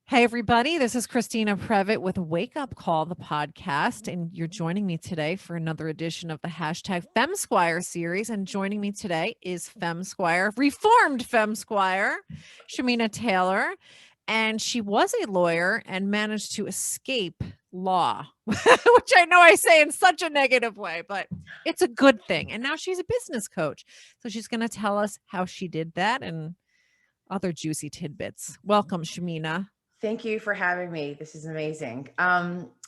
Hey, everybody, this is Christina Previtt with Wake Up Call, the podcast, and you're joining me today for another edition of the hashtag FemSquire series. And joining me today is FemSquire, reformed FemSquire, Shamina Taylor. And she was a lawyer and managed to escape law, which I know I say in such a negative way, but it's a good thing. And now she's a business coach. So she's going to tell us how she did that and other juicy tidbits. Welcome, Shamina. Thank you for having me. This is amazing.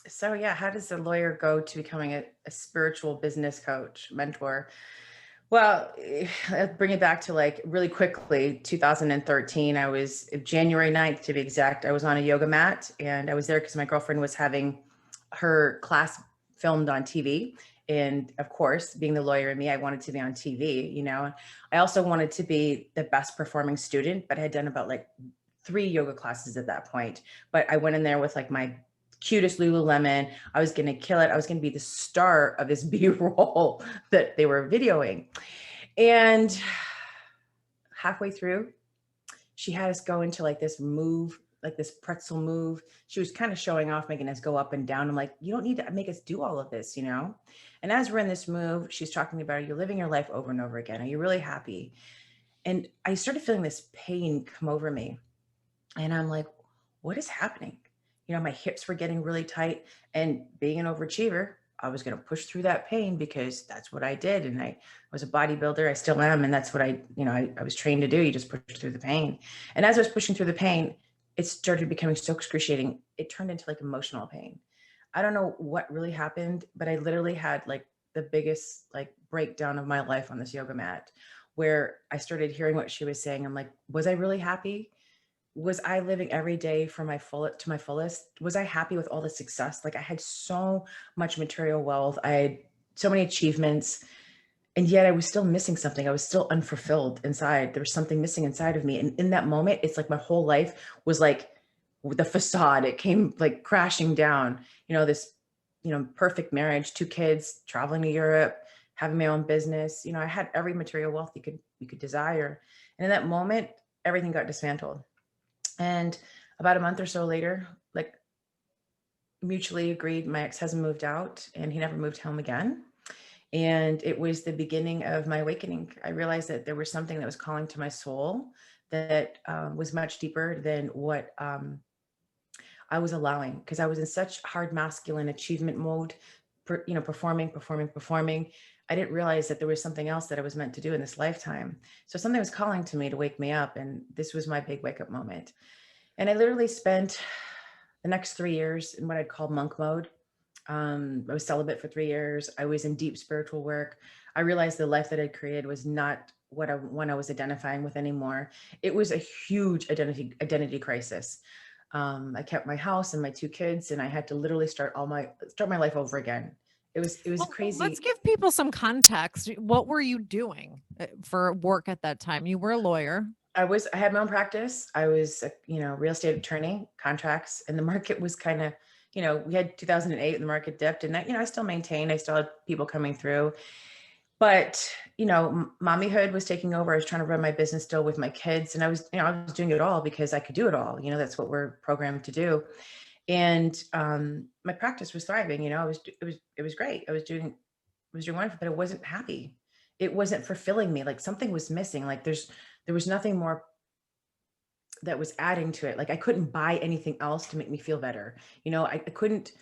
So yeah, how does a lawyer go to becoming a spiritual business coach, mentor? Well, let's bring it back to like really quickly, 2013. I was January 9th to be exact. I was on a yoga mat and I was there because my girlfriend was having her class filmed on TV. And of course, being the lawyer in me, I wanted to be on TV. I also wanted to be the best performing student, but I had done about like 3 yoga classes at that point. But I went in there with like my cutest Lululemon. I was going to kill it. I was going to be the star of this B-roll that they were videoing. And halfway through, she had us go into like this move, like this pretzel move. She was kind of showing off, making us go up and down. I'm like, you don't need to make us do all of this. And as we're in this move, she's talking about, you're living your life over and over again. Are you really happy? And I started feeling this pain come over me. And I'm like, what is happening? My hips were getting really tight, and being an overachiever, I was going to push through that pain because that's what I did. And I was a bodybuilder. I still am. And that's what I was trained to do. You just push through the pain. And as I was pushing through the pain, it started becoming so excruciating. It turned into like emotional pain. I don't know what really happened, but I literally had like the biggest like breakdown of my life on this yoga mat, where I started hearing what she was saying. I'm like, was I really happy? Was I living every day to my fullest? Was I happy with all the success? Like I had so much material wealth. I had so many achievements, and yet I was still missing something. I was still unfulfilled inside. There was something missing inside of me. And in that moment, it's like my whole life was like the facade. It came like crashing down, this, perfect marriage, 2 kids, traveling to Europe, having my own business. I had every material wealth you could desire. And in that moment, everything got dismantled. And about a month or so later, like mutually agreed, my ex-husband moved out and he never moved home again. And it was the beginning of my awakening. I realized that there was something that was calling to my soul that was much deeper than what I was allowing, because I was in such hard masculine achievement mode, performing. I didn't realize that there was something else that I was meant to do in this lifetime. So something was calling to me to wake me up. And this was my big wake up moment. And I literally spent the next 3 years in what I'd call monk mode. I was celibate for 3 years. I was in deep spiritual work. I realized the life that I created was not what I was identifying with anymore. It was a huge identity crisis. I kept my house and my 2 kids, and I had to literally start my life over again. It was Well, let's crazy. give people some context. What were you doing for work at that time? You were a lawyer. I had my own practice. I was a, real estate attorney, contracts, and the market was kind of, we had 2008 and the market dipped, and that, I still maintained, I still had people coming through, but, mommyhood was taking over. I was trying to run my business still with my kids, and I was doing it all because I could do it all. That's what we're programmed to do. And my practice was thriving. It was great. I was doing wonderful, but I wasn't happy. It wasn't fulfilling me. Like something was missing. Like there was nothing more that was adding to it. Like I couldn't buy anything else to make me feel better. I couldn't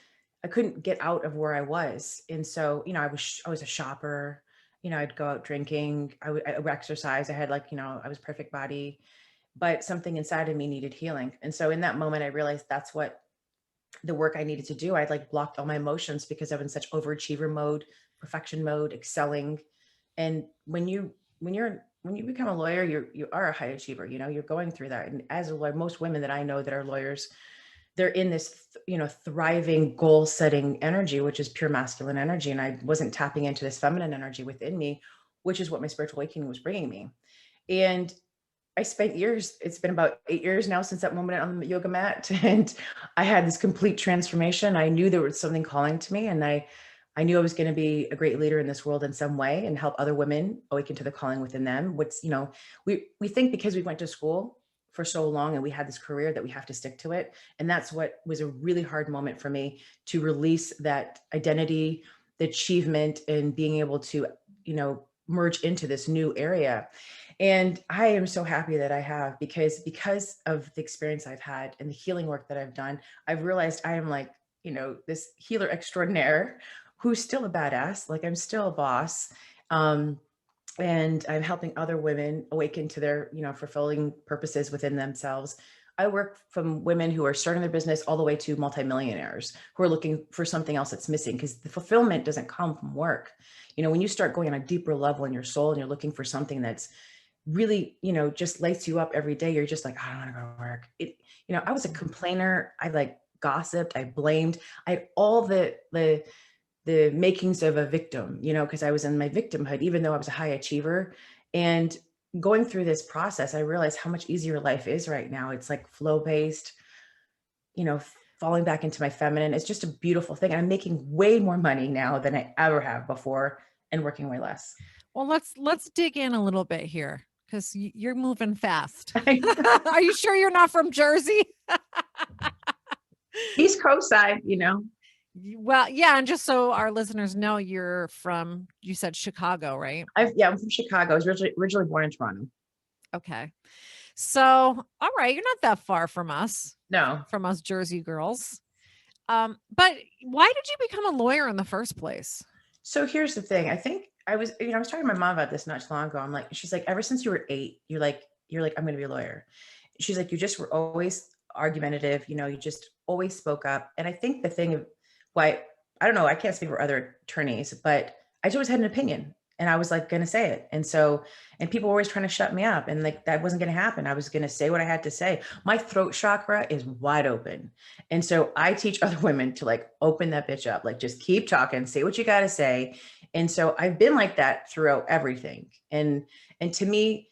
get out of where I was. And so, I was a shopper. I'd go out drinking. I would exercise. I had like, I was perfect body, but something inside of me needed healing. And so in that moment, I realized that's what the work I needed to do. I'd like blocked all my emotions because I'm in such overachiever mode, perfection mode, excelling. And when you become a lawyer, you are a high achiever. You're going through that. And as a lawyer, most women that I know that are lawyers, they're in this, thriving goal setting energy, which is pure masculine energy. And I wasn't tapping into this feminine energy within me, which is what my spiritual awakening was bringing me. And I spent years, it's been about 8 years now since that moment on the yoga mat. And I had this complete transformation. I knew there was something calling to me, and I knew I was going to be a great leader in this world in some way and help other women awaken to the calling within them. We think because we went to school for so long and we had this career that we have to stick to it. And that's what was a really hard moment for me, to release that identity, the achievement, and being able to, merge into this new area. And I am so happy that I have, because of the experience I've had and the healing work that I've done, I've realized I am like, this healer extraordinaire who's still a badass. Like, I'm still a boss. Um, and I'm helping other women awaken to their, fulfilling purposes within themselves. I work from women who are starting their business all the way to multimillionaires who are looking for something else that's missing, because the fulfillment doesn't come from work. When you start going on a deeper level in your soul and you're looking for something that's really, just lights you up every day, you're just like, I don't want to go to work. I was a complainer. I like gossiped, I blamed, I had all the makings of a victim, because I was in my victimhood, even though I was a high achiever. And going through this process, I realized how much easier life is right now. It's like flow based, falling back into my feminine. It's just a beautiful thing. And I'm making way more money now than I ever have before, and working way less. Well, let's dig in a little bit here, because you're moving fast. Are you sure you're not from Jersey? East Coast side, Well, yeah, and just so our listeners know, you're from, you said Chicago, right? I'm from Chicago. I was originally born in Toronto. Okay. So, all right, you're not that far from us. No. From us Jersey girls. But why did you become a lawyer in the first place? So here's the thing. I think I was talking to my mom about this not too long ago. She's like, ever since you were 8, you're like, I'm going to be a lawyer. She's like, you just were always argumentative. You just always spoke up. And I think the thing of why, I don't know, I can't speak for other attorneys, but I just always had an opinion, and I was like, going to say it. And people were always trying to shut me up, and like, that wasn't going to happen. I was going to say what I had to say. My throat chakra is wide open. And so I teach other women to like open that bitch up, like just keep talking, say what you got to say. And so I've been like that throughout everything. And to me,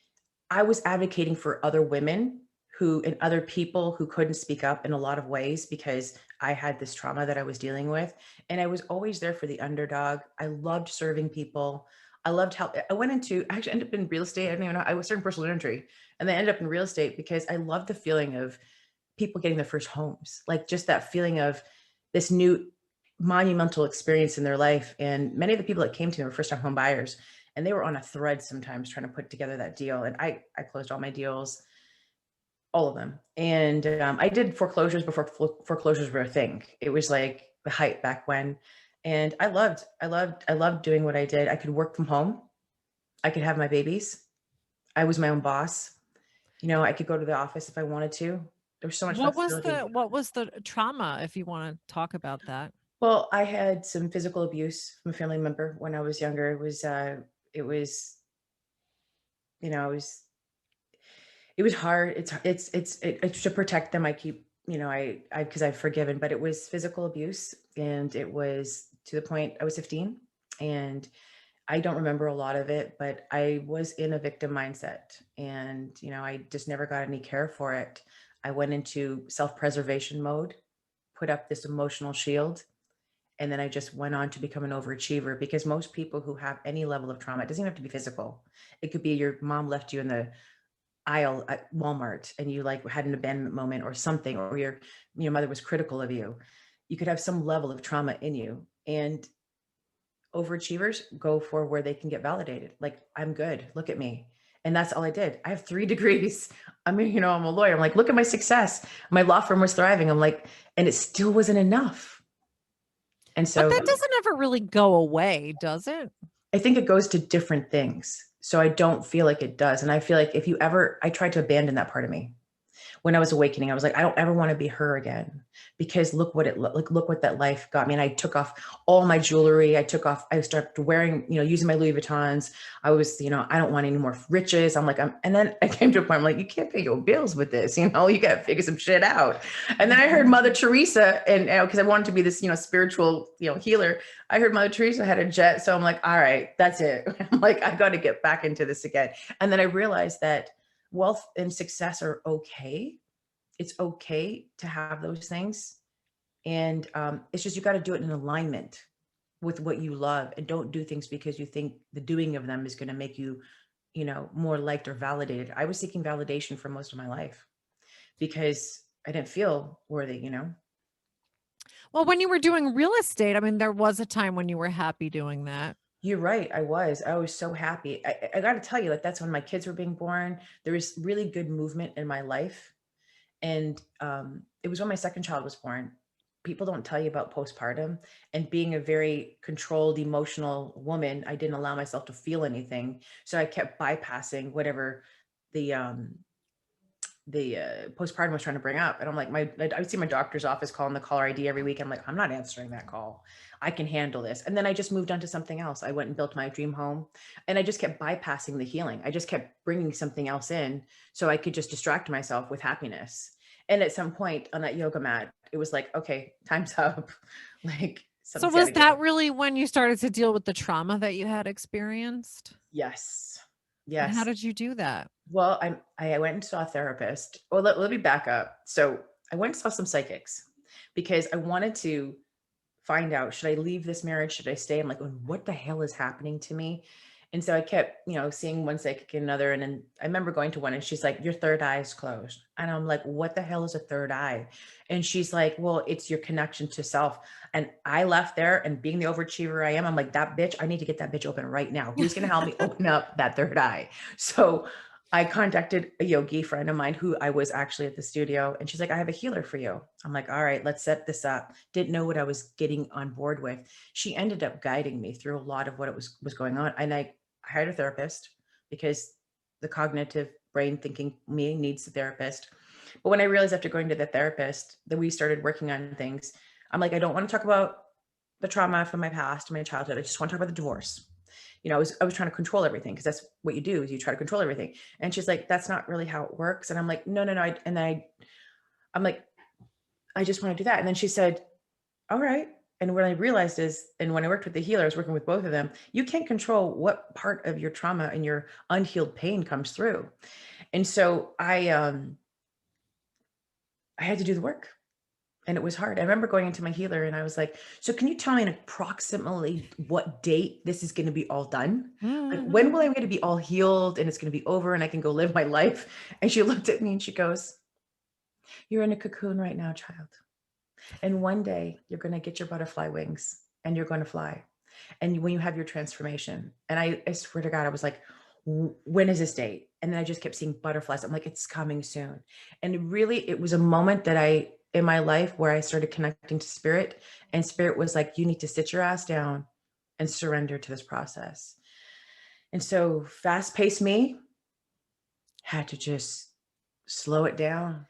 I was advocating for other women and other people who couldn't speak up in a lot of ways, because I had this trauma that I was dealing with. And I was always there for the underdog. I loved serving people. I loved help. I actually ended up in real estate. I didn't even know. I was starting personal injury, and then I ended up in real estate because I loved the feeling of people getting their first homes, like just that feeling of this new monumental experience in their life. And many of the people that came to me were first time home buyers, and they were on a thread sometimes trying to put together that deal. And I closed all my deals, all of them. And I did foreclosures before foreclosures were a thing. It was like the hype back when. And I loved doing what I did. I could work from home. I could have my babies. I was my own boss. I could go to the office if I wanted to. There was so much flexibility. What was the trauma, if you want to talk about that? Well, I had some physical abuse from a family member when I was younger. It was hard. It's to protect them. I keep, because I've forgiven, but it was physical abuse, and it was to the point I was 15, and I don't remember a lot of it, but I was in a victim mindset, and, I just never got any care for it. I went into self-preservation mode, put up this emotional shield, and then I just went on to become an overachiever, because most people who have any level of trauma, it doesn't even have to be physical. It could be your mom left you in the aisle at Walmart and you like had an abandonment moment or something, or your mother was critical of you. You could have some level of trauma in you, and overachievers go for where they can get validated. Like, I'm good, look at me. And that's all I did. I have 3 degrees. I mean, I'm a lawyer. I'm like, look at my success. My law firm was thriving. I'm like, and it still wasn't enough. And so, but that doesn't ever really go away, does it? I think it goes to different things. So I don't feel like it does. And I feel like I tried to abandon that part of me. When I was awakening, I was like, I don't ever want to be her again, because look what that life got me. And I took off all my jewelry. I started wearing, using my Louis Vuittons. I was, I don't want any more riches. I'm like, and then I came to a point, I'm like, you can't pay your bills with this, you got to figure some shit out. And then I heard Mother Teresa, and because I wanted to be this, spiritual, healer. I heard Mother Teresa had a jet. So I'm like, all right, that's it. I'm like, I got to get back into this again. And then I realized that wealth and success are okay. It's okay to have those things. And it's just, you got to do it in alignment with what you love, and don't do things because you think the doing of them is going to make you, more liked or validated. I was seeking validation for most of my life. because I didn't feel worthy, you know? Well, when you were doing real estate, I mean, there was a time when you were happy doing that. You're right. I was so happy. I got to tell you, like, that's when my kids were being born. There was really good movement in my life. And it was when my second child was born. People don't tell you about postpartum, and being a very controlled, emotional woman, I didn't allow myself to feel anything. So I kept bypassing whatever the postpartum was trying to bring up. And I'm like, I would see my doctor's office calling the caller ID every week. I'm like, I'm not answering that call. I can handle this. And then I just moved on to something else. I went and built my dream home, and I just kept bypassing the healing. I just kept bringing something else in so I could just distract myself with happiness. And at some point on that yoga mat, it was like, okay, time's up. Like, So something's got was to that give. really when you started to deal with the trauma that you had experienced? Yes. And how Yes. did you do that? Well, I went and saw a therapist. Well, let me back up. So I went and saw some psychics because I wanted to find out, should I leave this marriage? Should I stay? I'm like, what the hell is happening to me? And so I kept, seeing one psychic and another. And then I remember going to one, and she's like, your third eye is closed. And I'm like, what the hell is a third eye? And she's like, well, it's your connection to self. And I left there, and being the overachiever I am, I'm like, that bitch, I need to get that bitch open right now. Who's going to help me open up that third eye? So I contacted a yogi friend of mine who I was actually at the studio, and she's like, I have a healer for you. I'm like, all right, let's set this up. Didn't know what I was getting on board with. She ended up guiding me through a lot of what was going on. And I hired a therapist because the cognitive brain thinking me needs a therapist. But when I realized after going to the therapist that we started working on things, I'm like, I don't want to talk about the trauma from my past, my childhood. I just want to talk about the divorce. I was trying to control everything, because that's what you do, is you try to control everything. And she's like, that's not really how it works. And I'm like, no, no, no. I'm like, I just want to do that. And then she said, all right. And what I realized is, and when I worked with the healer, I was working with both of them, you can't control what part of your trauma and your unhealed pain comes through. And so I had to do the work, and it was hard. I remember going into my healer, and I was like, so can you tell me approximately what date this is going to be all done? Like, when will I going to be all healed and it's going to be over and I can go live my life? And she looked at me and she goes, you're in a cocoon right now, child. And one day you're going to get your butterfly wings and you're going to fly. And when you have your transformation, and I swear to God, I was like, when is this date? And then I just kept seeing butterflies. I'm like, it's coming soon. And really, it was a moment that in my life where I started connecting to spirit, and spirit was like, you need to sit your ass down and surrender to this process. And so fast paced me had to just slow it down.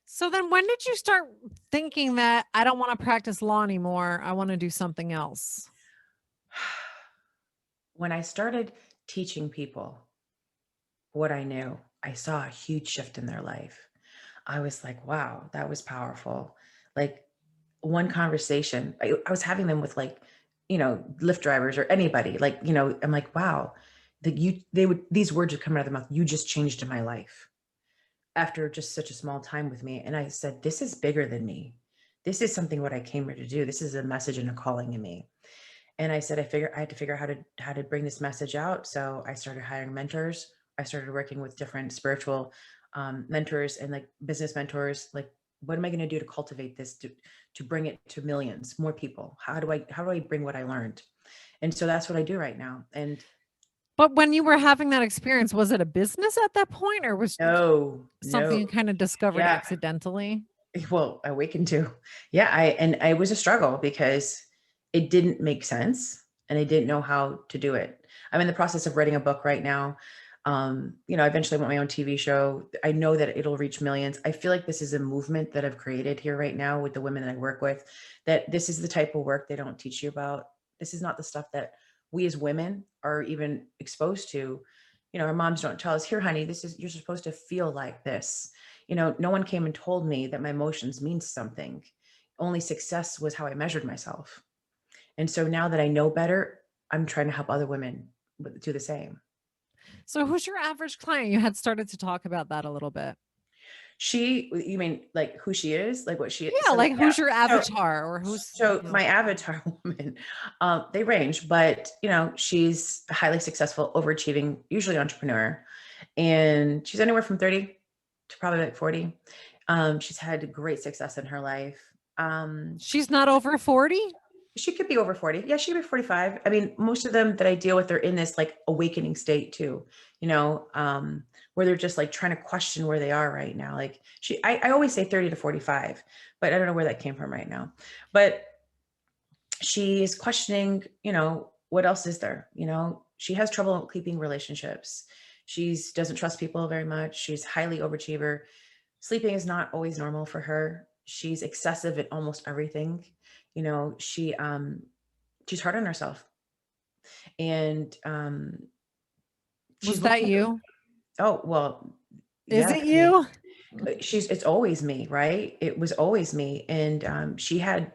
So then when did you start thinking that I don't want to practice law anymore? I want to do something else? When I started teaching people what I knew, I saw a huge shift in their life. I was like, wow, that was powerful. Like, one conversation, I was having them with, like, Lyft drivers or anybody, like, I'm like, wow, these words would come out of their mouth. You just changed my life after just such a small time with me. And I said, this is bigger than me. This is something what I came here to do. This is a message and a calling in me. And I said, I had to figure out how to bring this message out. So I started hiring mentors. I started working with different spiritual mentors and, like, business mentors. Like, what am I going to do to cultivate this, to bring it to millions more people? How do I bring what I learned? And so that's what I do right now. And But when you were having that experience, was it a business at that point, or was no, something no, you kind of discovered yeah, accidentally? well, awakened to, yeah, it was a struggle because it didn't make sense and I didn't know how to do it. I'm in the process of writing a book right now. I eventually want my own TV show. I know that it'll reach millions. I feel like this is a movement that I've created here right now with the women that I work with, that this is the type of work they don't teach you about. This is not the stuff that we as women are even exposed to. Our moms don't tell us, here, honey, you're supposed to feel like this. No one came and told me that my emotions mean something. Only success was how I measured myself. And so now that I know better, I'm trying to help other women do the same. So who's your average client? You had started to talk about that a little bit. You mean like who she is, like what she is? Yeah, So like yeah. who's your So avatar or who's, so you know. my avatar woman, they range, but she's a highly successful, overachieving, usually entrepreneur, and she's anywhere from 30 to probably like 40. She's had great success in her life. She's not over 40? She could be over 40. Yeah, she could be 45. I mean, most of them that I deal with are in this like awakening state too, where they're just like trying to question where they are right now. Like I always say 30 to 45, but I don't know where that came from right now. But she's questioning, what else is there? She has trouble keeping relationships. She doesn't trust people very much. She's highly overachiever. Sleeping is not always normal for her. She's excessive at almost everything. She's hard on herself. And Was she's that looking. you? Oh, well, Is yeah. it I mean, you? it's always me, right? It was always me. And she had,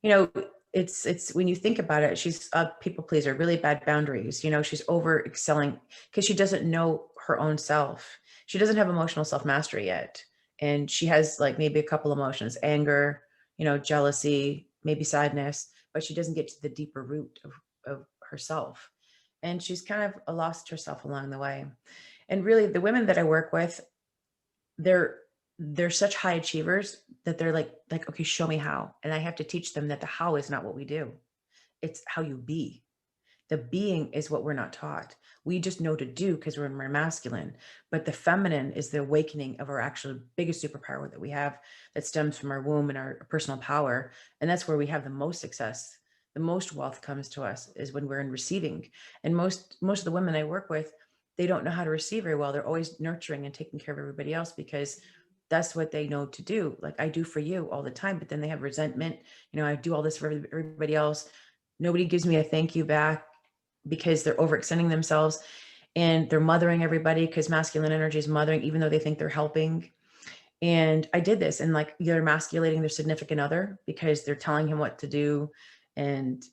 you know, it's when you think about it, she's a people pleaser, really bad boundaries. She's over excelling because she doesn't know her own self. She doesn't have emotional self mastery yet. And she has like maybe a couple emotions, anger, jealousy, maybe sadness, but she doesn't get to the deeper root of herself. And she's kind of lost herself along the way. And really the women that I work with, they're they're such high achievers that they're like, okay, show me how. And I have to teach them that the how is not what we do. It's how you be. The being is what we're not taught. We just know to do because we're masculine. But the feminine is the awakening of our actual biggest superpower that we have, that stems from our womb and our personal power. And that's where we have the most success. The most wealth comes to us is when we're in receiving. And most of the women I work with, they don't know how to receive very well. They're always nurturing and taking care of everybody else because that's what they know to do. Like I do for you all the time, but then they have resentment. I do all this for everybody else. Nobody gives me a thank you back because they're overextending themselves and they're mothering everybody because masculine energy is mothering, even though they think they're helping. And I did this, and like they're emasculating their significant other because they're telling him what to do. And,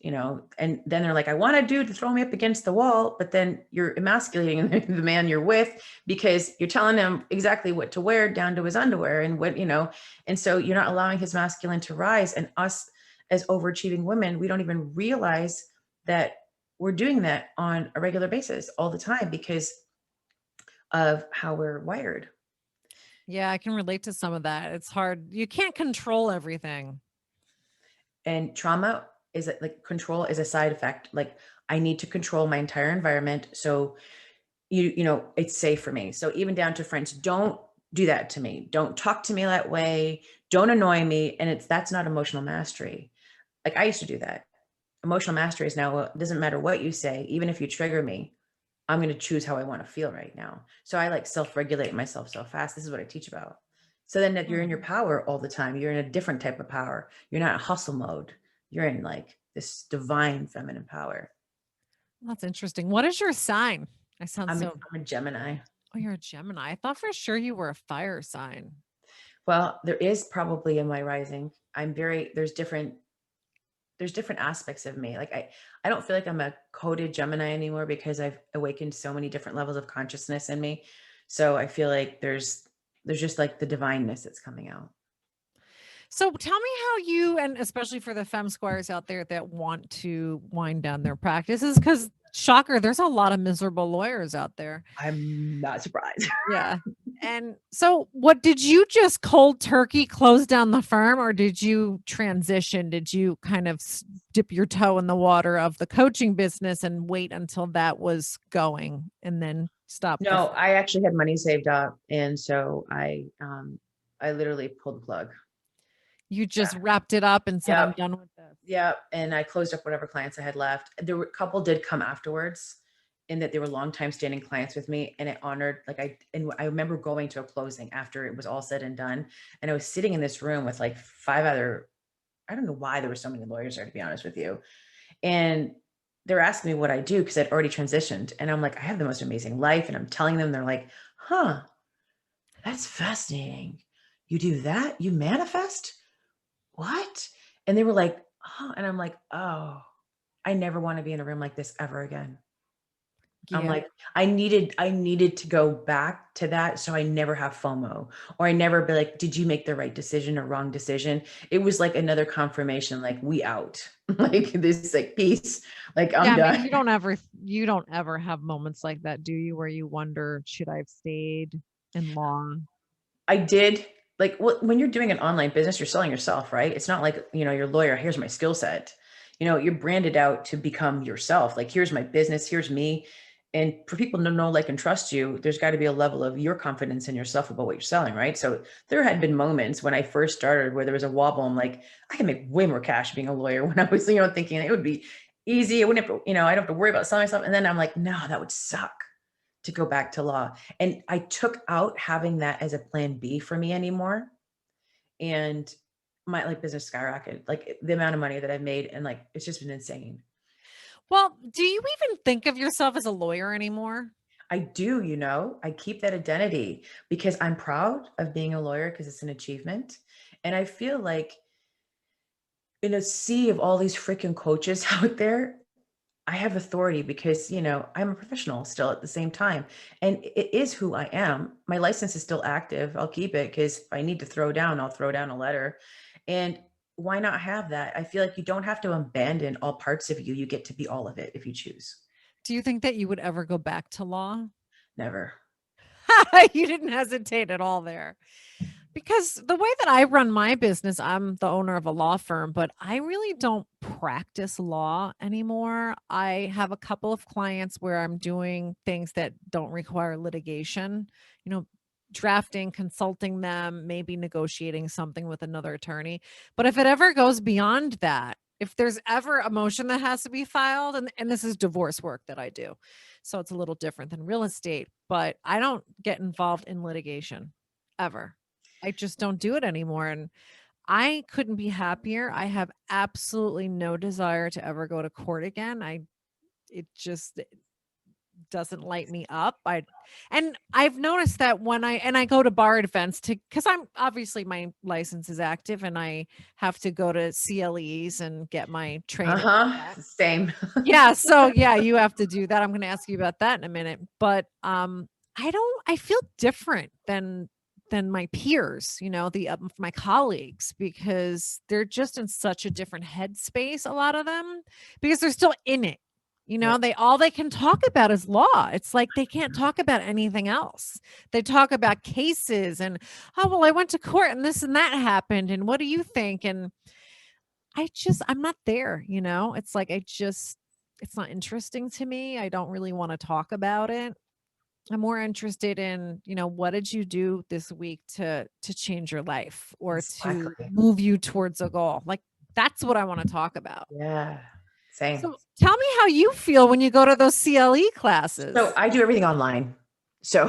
and then they're like, I want to throw me up against the wall, but then you're emasculating the man you're with because you're telling him exactly what to wear down to his underwear and what, and so you're not allowing his masculine to rise. And us as overachieving women, we don't even realize that we're doing that on a regular basis all the time because of how we're wired. Yeah, I can relate to some of that. It's hard. You can't control everything. And trauma is like control is a side effect. Like I need to control my entire environment. So it's safe for me. So even down to friends, don't do that to me. Don't talk to me that way. Don't annoy me. And that's not emotional mastery. Like I used to do that. Emotional mastery is now, well, it doesn't matter what you say, even if you trigger me, I'm going to choose how I want to feel right now. So I like self-regulate myself so fast. This is what I teach about. So then that you're in your power all the time. You're in a different type of power. You're not in hustle mode. You're in like this divine feminine power. That's interesting. What is your sign? I sound I'm so. a Gemini. Oh, you're a Gemini. I thought for sure you were a fire sign. Well, there is probably in my rising. There's different aspects of me. Like I don't feel like I'm a coded Gemini anymore because I've awakened so many different levels of consciousness in me. So I feel like there's just like the divineness that's coming out. So tell me how you, and especially for the femme squires out there that want to wind down their practices, because shocker, there's a lot of miserable lawyers out there. I'm not surprised. Yeah. And so what did you just cold turkey close down the firm, or did you transition? Did you kind of dip your toe in the water of the coaching business and wait until that was going and then stop the No, I actually had money saved up. And so I literally pulled the plug. You just wrapped it up and said, I'm Yep. done with this. Yeah. And I closed up whatever clients I had left. There were a couple did come afterwards in that they were longtime standing clients with me. And it honored, I remember going to a closing after it was all said and done. And I was sitting in this room with like five other, I don't know why there were so many lawyers there, to be honest with you. And they're asking me what I do because I'd already transitioned. And I'm like, I have the most amazing life. And I'm telling them, they're like, huh, that's fascinating. You do that? You manifest? What? And they were like, oh, and I'm like, oh, I never want to be in a room like this ever again. I'm Yeah. like, I needed to go back to that so I never have FOMO, or I never be like, did you make the right decision or wrong decision? It was like another confirmation, like we out, like this, like peace, like Yeah, I'm I mean, done. you don't ever have moments like that, do you? Where you wonder, should I have stayed in law? I did. like when you're doing an online business, you're selling yourself, right? It's not like, your lawyer, here's my skill set. You're branded out to become yourself. Like, here's my business, here's me. And for people to know, like, and trust you, there's got to be a level of your confidence in yourself about what you're selling, right? So there had been moments when I first started where there was a wobble. I'm like, I can make way more cash being a lawyer, when I was, thinking it would be easy. I wouldn't have to, I don't have to worry about selling myself. And then I'm like, no, that would suck to go back to law. And I took out having that as a plan B for me anymore. And my like business skyrocketed, like the amount of money that I've made. And like, it's just been insane. Well, do you even think of yourself as a lawyer anymore? I do, I keep that identity because I'm proud of being a lawyer because it's an achievement. And I feel like in a sea of all these freaking coaches out there, I have authority because, I'm a professional still at the same time. And it is who I am. My license is still active. I'll keep it because if I need to throw down, I'll throw down a letter. And why not have that? I feel like you don't have to abandon all parts of you. You get to be all of it if you choose. Do you think that you would ever go back to law? Never. You didn't hesitate at all there. Because the way that I run my business, I'm the owner of a law firm, but I really don't practice law anymore. I have a couple of clients where I'm doing things that don't require litigation, you know, drafting, consulting them, maybe negotiating something with another attorney. But if it ever goes beyond that, if there's ever a motion that has to be filed, and this is divorce work that I do, so it's a little different than real estate, but I don't get involved in litigation ever. I just don't do it anymore, and I couldn't be happier. I have absolutely no desire to ever go to court again. It just doesn't light me up. And I've noticed that when I go to bar events to, because I'm obviously my license is active and I have to go to CLEs and get my training for Uh-huh. that. Same. Yeah, so yeah, you have to do that. I'm going to ask you about that in a minute, but I feel different than my peers, my colleagues, because they're just in such a different headspace, a lot of them, because they're still in it. Yeah. They can talk about is law. It's like they can't talk about anything else. They talk about cases and, oh, well, I went to court and this and that happened. And what do you think? And I'm not there. It's like, it's not interesting to me. I don't really want to talk about it. I'm more interested in, what did you do this week to change your life or to Exactly. move you towards a goal? Like, that's what I want to talk about. Yeah. Same. So tell me how you feel when you go to those CLE So classes. I do everything online. So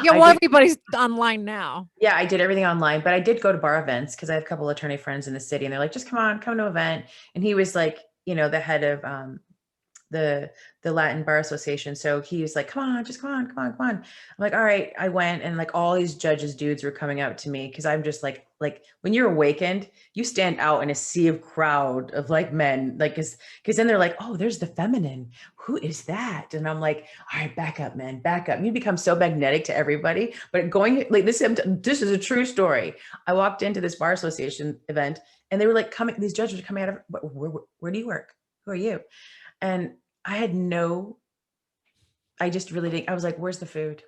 Yeah, I well, did, everybody's online now. yeah, I did everything online, but I did go to bar events because I have a couple of attorney friends in the city and they're like, just come on, come to an event. And he was like, the head of the Latin Bar Association. So he was like, come on, just come on, come on, come on. I'm like, all right. I went and like all these judges dudes were coming out to me because I'm just like when you're awakened, you stand out in a sea of crowd of like men, like because then they're like, oh, there's the feminine. Who is that? And I'm like, all right, back up, man, back up. You become so magnetic to everybody. But going like this is a true story. I walked into this bar association event and they were like coming, these judges were coming out of where do you work? Who are you? And I had I just really didn't, I was like, where's the food?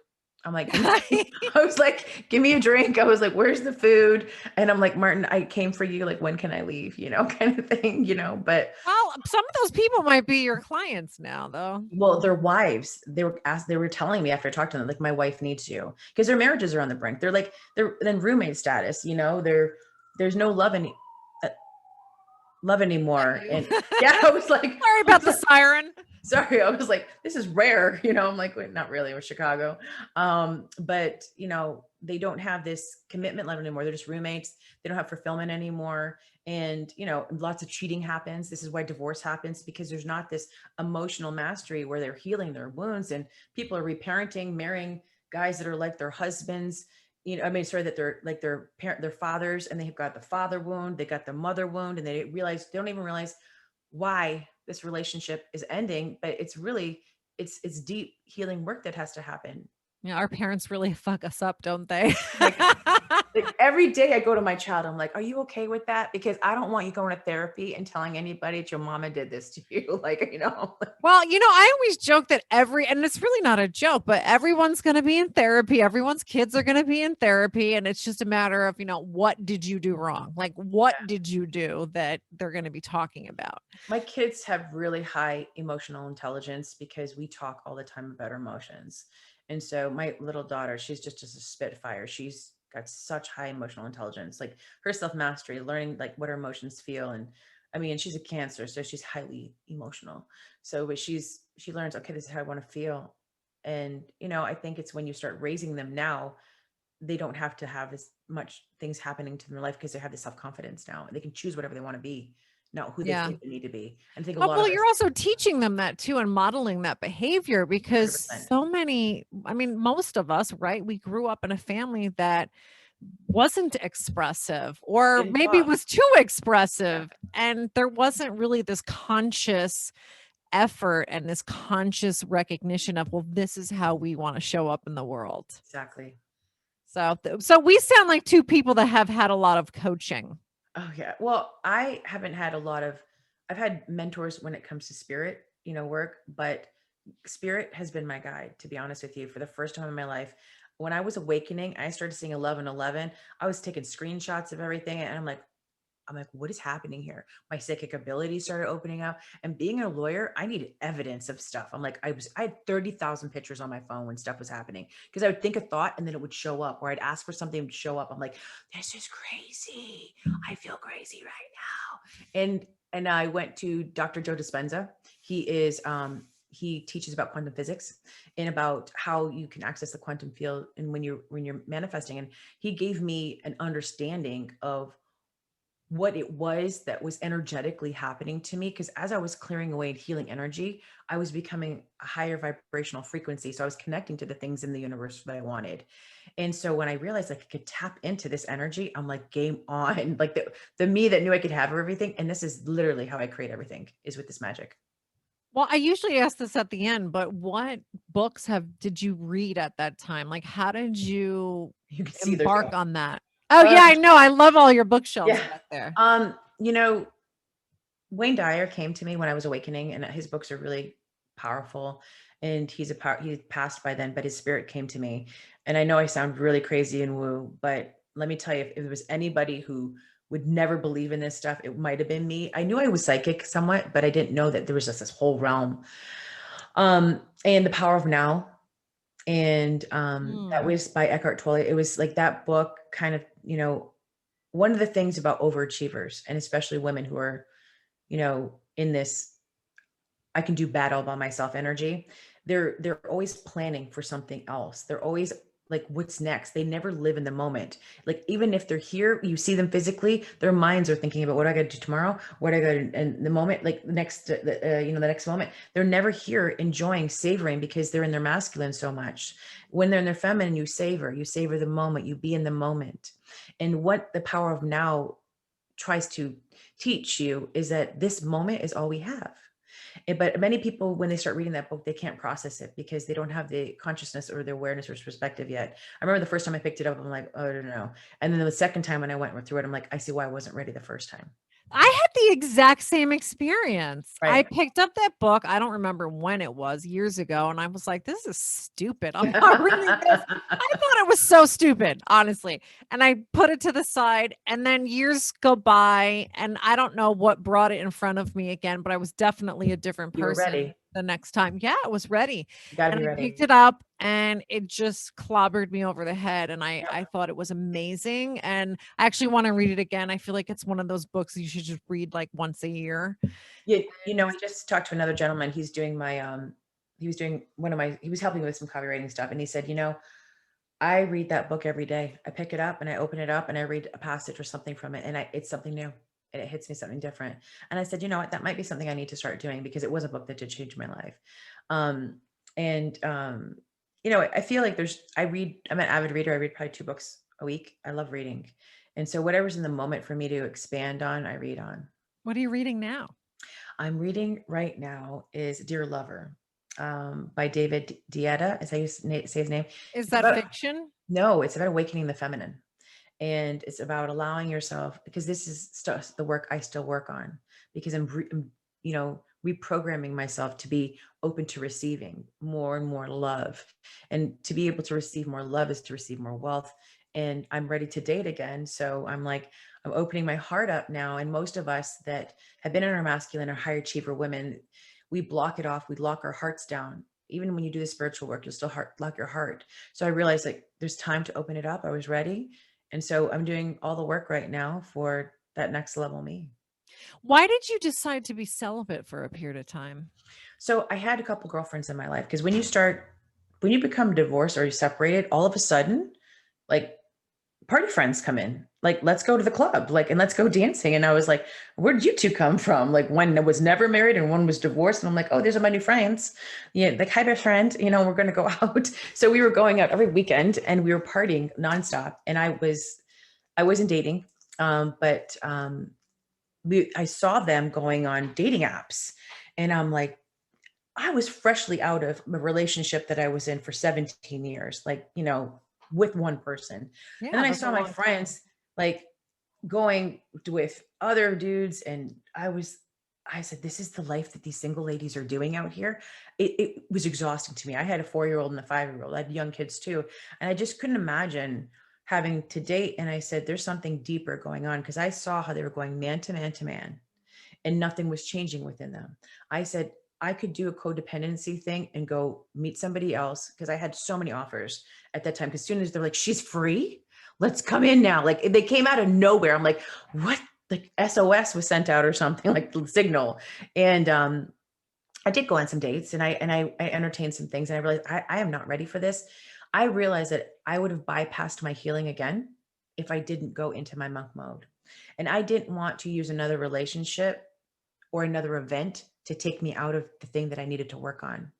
I'm like, I was like, give me a drink. I was like, where's the food? And I'm like, Martin, I came for you. Like, when can I leave? Kind of thing, but Well, some of those people might be your clients now, though. well, their wives, they were telling me after I talked to them, like, my wife needs you because their marriages are on the brink. They're then roommate status, there's no love anymore. You. And yeah, I was like, Sorry about the siren. sorry, I was like, this is rare, I'm like, wait, not really, we're Chicago. But they don't have this commitment level anymore. They're just roommates. They don't have fulfillment anymore. And lots of cheating happens. This is why divorce happens, because there's not this emotional mastery where they're healing their wounds, and people are reparenting, marrying guys that are like their husbands. Sorry, that they're like their fathers, and they've got the father wound, they got the mother wound, and they don't even realize why this relationship is ending. But it's really, it's deep healing work that has to happen. Yeah, our parents really fuck us up, don't they? Like, every day I go to my child, I'm like, are you okay with that? Because I don't want you going to therapy and telling anybody that your mama did this to you. Like, Well, I always joke that and it's really not a joke, but everyone's going to be in therapy. Everyone's kids are going to be in therapy. And it's just a matter of, what did you do wrong? Like, what did you do that they're going to be talking about? my kids have really high emotional intelligence because we talk all the time about our emotions. And so my little daughter, she's just a spitfire. She's got such high emotional intelligence, like her self mastery, learning like what her emotions feel. And I mean, she's a Cancer, so she's highly emotional. So, but she learns, okay, this is how I want to feel. And, I think it's when you start raising them now, they don't have to have as much things happening to their life because they have the self-confidence now. They can choose whatever they want to be, not who they Yeah. think they need to be. And I think a Oh, lot well, of us, you're also teaching them that too and modeling that behavior because 100%. most of us, right? We grew up in a family that wasn't expressive or Didn't maybe talk. was too Yeah, expressive. And there wasn't really this conscious effort and this conscious recognition of, well, this is how we want to show up in the world. exactly. So we sound like two people that have had a lot of coaching. Oh yeah. Well, I haven't had a lot of, I've had mentors when it comes to spirit, work, but spirit has been my guide, to be honest with you. For the first time in my life, when I was awakening, I started seeing 1111. I was taking screenshots of everything, and I'm like, what is happening here? My psychic abilities started opening up. And being a lawyer, I needed evidence of stuff. I had 30,000 pictures on my phone when stuff was happening because I would think a thought and then it would show up, or I'd ask for something, it would show up. I'm like, this is crazy. I feel crazy right now. And I went to Dr. Joe Dispenza. He teaches about quantum physics and about how you can access the quantum field and when you're manifesting. And he gave me an understanding of what it was that was energetically happening to me. Because as I was clearing away and healing energy, I was becoming a higher vibrational frequency. So I was connecting to the things in the universe that I wanted. And so when I realized I could tap into this energy, I'm like, game on. Like the me that knew I could have everything. And this is literally how I create everything, is with this magic. Well, I usually ask this at the end, but what books did you read at that time? Like, how did you You can see there's embark a on that? Oh, yeah, uh, I know. I love all your bookshelves yeah. back there. Um, you know, Wayne Dyer came to me when I was awakening, and his books are really powerful. And he passed by then, but his spirit came to me. And I know I sound really crazy and woo, but let me tell you, if there was anybody who would never believe in this stuff, it might have been me. I knew I was psychic somewhat, but I didn't know that there was just this whole realm. And The Power of Now, and that Mm. was by Eckhart Tolle. It was like that book kind of, one of the things about overachievers, and especially women who are, in this I can do bad all by myself energy. They're always planning for something else. They're always like, what's next? They never live in the moment. Like, even if they're here, you see them physically, their minds are thinking about what I got to do tomorrow, what I got to, and the moment, like the next moment. They're never here enjoying, savoring, because they're in their masculine so much. When they're in their feminine, you savor the moment, you be in the moment. And what the power of now tries to teach you is that this moment is all we have. But many people, when they start reading that book, they can't process it because they don't have the consciousness or the awareness or perspective yet. I remember the first time I picked it up, I'm like, oh, I don't know. And then the second time when I went through it, I'm like, I see why I wasn't ready the first time. I had the exact same experience. I Right. picked up that book, I don't remember when it was, years ago, and I was like, "This is stupid. I'm not reading this." I thought it was so stupid, honestly, and I put it to the side, and then years go by, and I don't know what brought it in front of me again, but I was definitely a different You were person ready. the next time. Yeah, I was ready, You got to and be I ready. picked it up, and it just clobbered me over the head, and I Yep. I thought it was amazing, and I actually wanna read it again. I feel like it's one of those books you should just read, like, once a year. Yeah. And I just talked to another gentleman. He's doing he was doing he was helping me with some copywriting stuff. And he said, I read that book every day. I pick it up and I open it up and I read a passage or something from it. And it's something new and it hits me something different. And I said, you know what, that might be something I need to start doing because it was a book that did change my life. Um, and, I feel like I'm an avid reader. I read probably 2 books a week. I love reading. And so whatever's in the moment for me to expand on, I read on. what are you reading now? I'm reading right now is Dear Lover. by David Dieta. Is how you say his name? Is It's that about fiction? no, it's about awakening the feminine, and it's about allowing yourself, because this is stuff the work I still work on, because I'm reprogramming myself to be open to receiving more and more love, and to be able to receive more love is to receive more wealth. And I'm ready to date again, so I'm opening my heart up now. And most of us that have been in our masculine or high achiever women, we block it off, we lock our hearts down. Even when you do the spiritual work, you'll still lock your heart. So I realized, like, there's time to open it up. I was ready, and so I'm doing all the work right now for that next level me. Why did you decide to be celibate for a period of time? So I had a couple girlfriends in my life, because when you become divorced or you separated, all of a sudden, like, party friends come in, like, let's go to the club, like, and let's go dancing. And I was like, where did you two come from? Like, one was never married and one was divorced. And I'm like, oh, these are my new friends. Yeah. Like, hi, best friend, we're going to go out. So we were going out every weekend and we were partying nonstop. And I wasn't dating. But I saw them going on dating apps, and I'm like, I was freshly out of a relationship that I was in for 17 years, like, with one person. And Yeah, then I that's a saw my long time. friends, like, going with other dudes. And I said, this is the life that these single ladies are doing out here. It was exhausting to me. I had a 4-year-old and a 5-year-old. I had young kids too. And I just couldn't imagine having to date. And I said, there's something deeper going on, because I saw how they were going man to man to man, and nothing was changing within them. I said, I could do a codependency thing and go meet somebody else, because I had so many offers at that time. Because as soon as they're like, she's free, let's come in now. Like, they came out of nowhere. I'm like, what? Like, SOS was sent out or something, like the signal. And I did go on some dates, and I entertained some things, and I realized I am not ready for this. I realized that I would have bypassed my healing again if I didn't go into my monk mode. And I didn't want to use another relationship or another event to take me out of the thing that I needed to work on.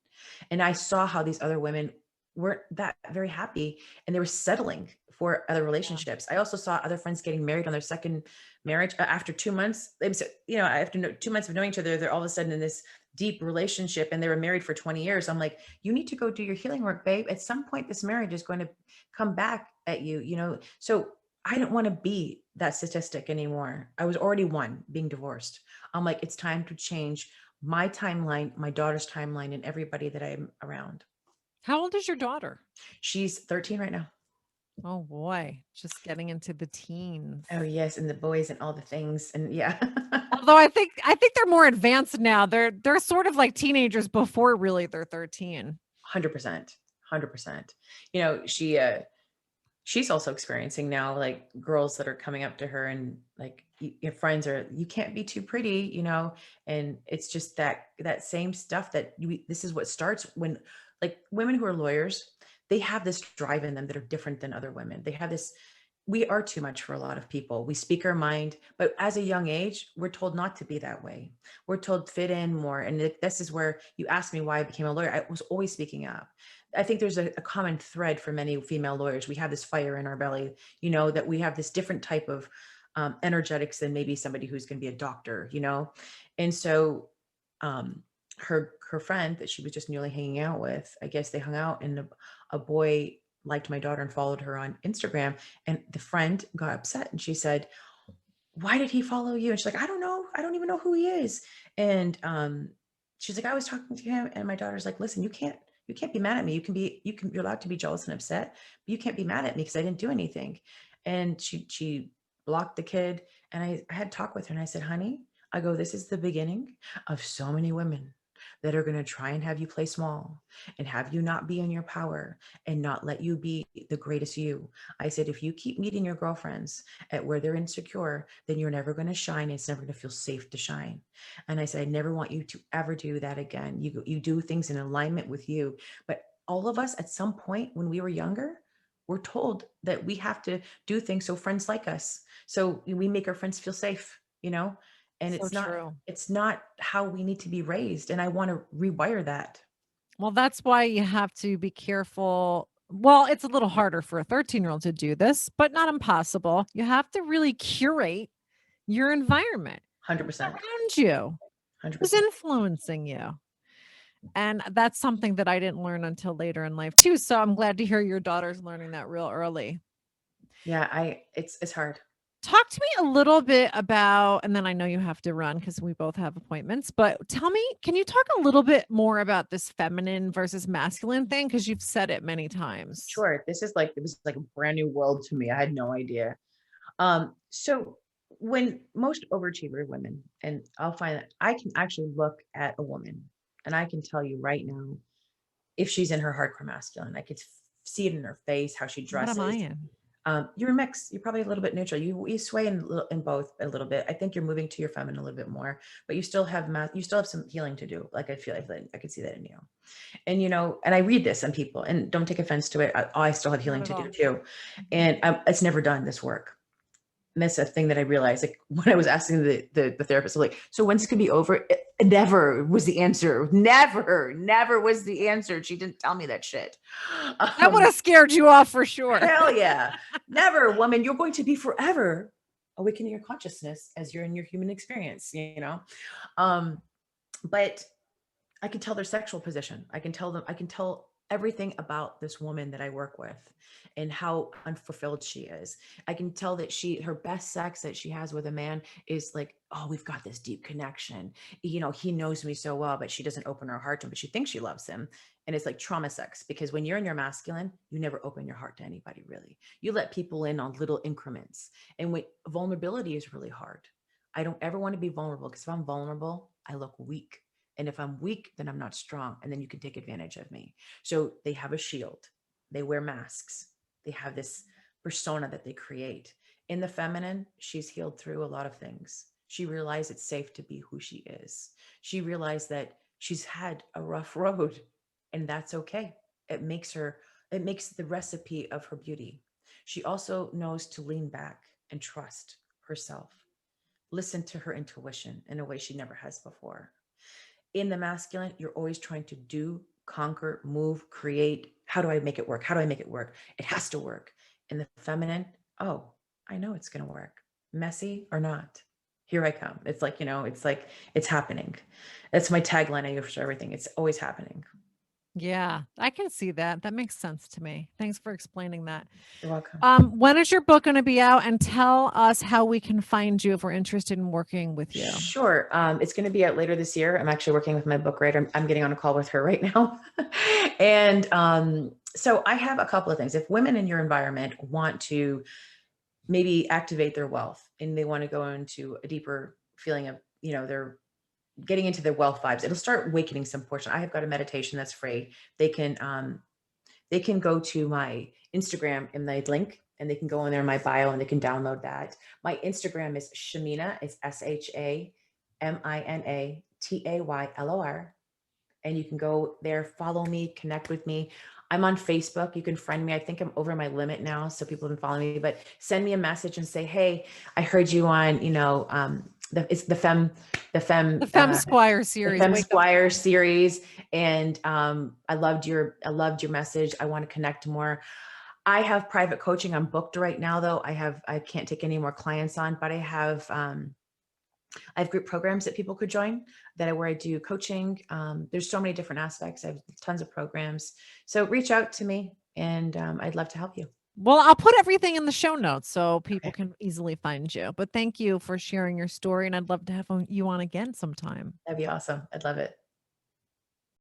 And I saw how these other women weren't that very happy, and they were settling for other Yeah. relationships. I also saw other friends getting married on their second marriage after 2 months. After 2 months of knowing each other, they're all of a sudden in this deep relationship, and they were married for 20 years. I'm like, you need to go do your healing work, babe. At some point, this marriage is going to come back at you. So I didn't want to be that statistic anymore. I was already one being divorced. I'm like, it's time to change my timeline, my daughter's timeline, and everybody that I'm around. How old is your daughter? She's 13 right now. Oh boy, just getting into the teens. Oh yes, and the boys and all the things, and yeah. Although I think they're more advanced now. They're sort of like teenagers before really they're 13. 100%. 100%. She's also experiencing now, like, girls that are coming up to her, and like, your friends are, you can't be too pretty. And it's just that same stuff this is what starts when, like, women who are lawyers, they have this drive in them that are different than other women. They have this, we are too much for a lot of people. We speak our mind, but as a young age, we're told not to be that way. We're told fit in more. And this is where you asked me why I became a lawyer. I was always speaking up. I think there's a common thread for many female lawyers. We have this fire in our belly, that we have this different type of energetics than maybe somebody who's going to be a doctor. And so her friend that she was just newly hanging out with, I guess they hung out, and a boy liked my daughter and followed her on Instagram. And the friend got upset, and she said, why did he follow you? And she's like, I don't know. I don't even know who he is. And she's like, I was talking to him. And my daughter's like, listen, you can't be mad at me. You're allowed to be jealous and upset, but you can't be mad at me because I didn't do anything. And she blocked the kid. And I had talk with her, and I said, honey, I go, this is the beginning of so many women that are going to try and have you play small and have you not be in your power and not let you be the greatest you. I said, if you keep meeting your girlfriends at where they're insecure, then you're never going to shine. It's never going to feel safe to shine. And I said, I never want you to ever do that again. You do things in alignment with you. But all of us at some point when we were younger, we're told that we have to do things so friends like us. So we make our friends feel safe. And So it's not true. it's not how we need to be raised. And I want to rewire that. Well, that's why you have to be careful. Well, it's a little harder for a 13-year-old to do this, but not impossible. You have to really curate your environment. Who's 100%. around you? Who's 100%. influencing you? And that's something that I didn't learn until later in life too. So I'm glad to hear your daughter's learning that real early. Yeah, it's hard. Talk to me a little bit about, and then I know you have to run because we both have appointments, but tell me, can you talk a little bit more about this feminine versus masculine thing? Because you've said it many times. Sure. It was like a brand new world to me. I had no idea. So when most overachiever women, and I'll find that I can actually look at a woman and I can tell you right now if she's in her hardcore masculine. I could see it in her face, how she What am I dresses. in? You're a mix. You're probably a little bit neutral. You sway in both a little bit. I think you're moving to your feminine a little bit more, but you still have you still have some healing to do. Like I could see that in you. And and I read this on people, and don't take offense to it. I still have healing Not at to do all. too, and it's never done this work. And that's a thing that I realized, like when I was asking the therapist, I'm like, so when's this gonna be over? It never was the answer. Never was the answer. She didn't tell me that shit. That would have scared you off for sure. Hell yeah. Never, woman. You're going to be forever awakening your consciousness as you're in your human experience, Um, but I can tell their sexual position. I can tell everything about this woman that I work with and how unfulfilled she is. I can tell that her best sex that she has with a man is like, oh, we've got this deep connection. He knows me so well, but she doesn't open her heart to him, but she thinks she loves him. And it's like trauma sex, because when you're in your masculine, you never open your heart to anybody, really. You let people in on little increments. And vulnerability is really hard. I don't ever want to be vulnerable, because if I'm vulnerable, I look weak. And if I'm weak, then I'm not strong. And then you can take advantage of me. So they have a shield. They wear masks. They have this persona that they create. In the feminine, she's healed through a lot of things. She realized it's safe to be who she is. She realized that she's had a rough road, and that's okay. It makes the recipe of her beauty. She also knows to lean back and trust herself, listen to her intuition in a way she never has before. In the masculine, you're always trying to do, conquer, move, create. How do I make it work? How do I make it work? It has to work. In the feminine, oh, I know it's going to work. Messy or not, here I come. It's like, it's happening. That's my tagline I use for everything. It's always happening. Yeah, I can see that. That makes sense to me. Thanks for explaining that. You're welcome. When is your book going to be out? And tell us how we can find you if we're interested in working with you. Sure. It's going to be out later this year. I'm actually working with my book writer. I'm getting on a call with her right now. And so I have a couple of things. If women in your environment want to maybe activate their wealth, and they want to go into a deeper feeling of, they're getting into their wealth vibes, it'll start awakening some portion. I have got a meditation that's free. They can go to my Instagram in the link, and they can go in there in my bio, and they can download that. My Instagram is Shamina. It's ShaminaTaylor. And you can go there, follow me, connect with me. I'm on Facebook. You can friend me. I think I'm over my limit now, so people can follow me, but send me a message and say, hey, I heard you on, it's the Fem Squire series. Fem Squire series. And I loved your message. I want to connect more. I have private coaching. I'm booked right now, though. I can't take any more clients on, but I have group programs that people could join where I do coaching. There's so many different aspects. I have tons of programs. So reach out to me, and I'd love to help you. Well, I'll put everything in the show notes so people can easily find you. But thank you for sharing your story, and I'd love to have you on again sometime. That'd be awesome. I'd love it.